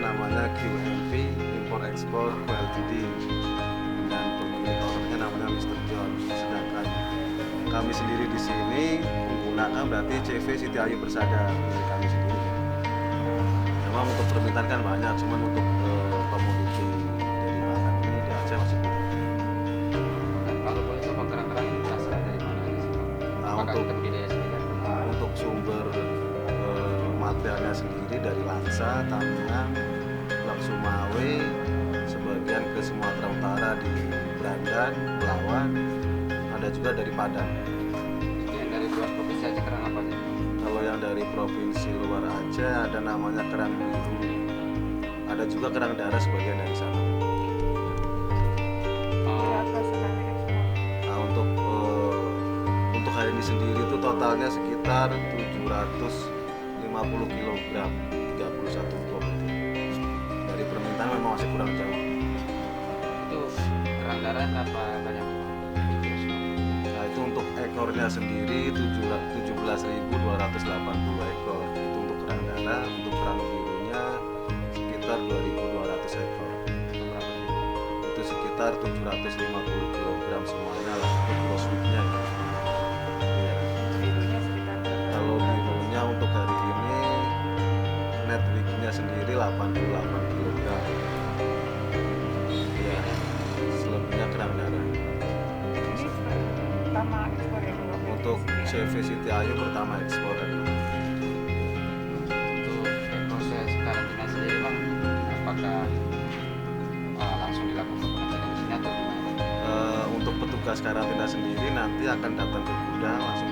namanya QMV Import Export Ltd dan pemilik ownernya namanya Mr. John. Sedangkan kami sendiri di sini menggunakan berarti CV Siti Ayu Persada milik kami sendiri. Memang untuk permintaan kan banyak, cuman untuk komoditi dari bahan ini di Aceh masih kurang. Dan kalau boleh tahu kerang-kerang ini berasal dari mana aja sih? Nah, Apakah untuk ikan budaya sendiri? untuk sumber materialnya sendiri dari Langsa, Tamiang, Blok Sumawe, sebagian ke Sumatera Utara di Brandan, Pelawan, ada juga dari Padang. Yang dari luar provinsi aja kerang apa aja? Kalau yang dari provinsi luar Aceh ada namanya kerang biru, ada juga kerang darah sebagian dari sana. Nah, untuk hari ini sendiri itu totalnya sekitar 750 kg, 31 ton. Dari permintaan memang masih kurang jauh. Itu kerang darah berapa banyak? Nah, itu untuk ekornya sendiri 17.280 ekor. Itu untuk kerang darah, untuk kerang birunya sekitar 2.200 ekor. Itu berapa kilo? Itu sekitar 750 kg semuanya lah untuk gross weightnya ya. Iya. Kalau birunya untuk hari ini net weightnya sendiri 88 kg. Iya. Selebihnya kerang darah. Untuk CV Siti Ayu pertama ekspor. Untuk proses karantina sendiri bang, apakah langsung dilakukan pengajaran di sini atau gimana? Untuk petugas karantina sendiri nanti akan datang ke gudang langsung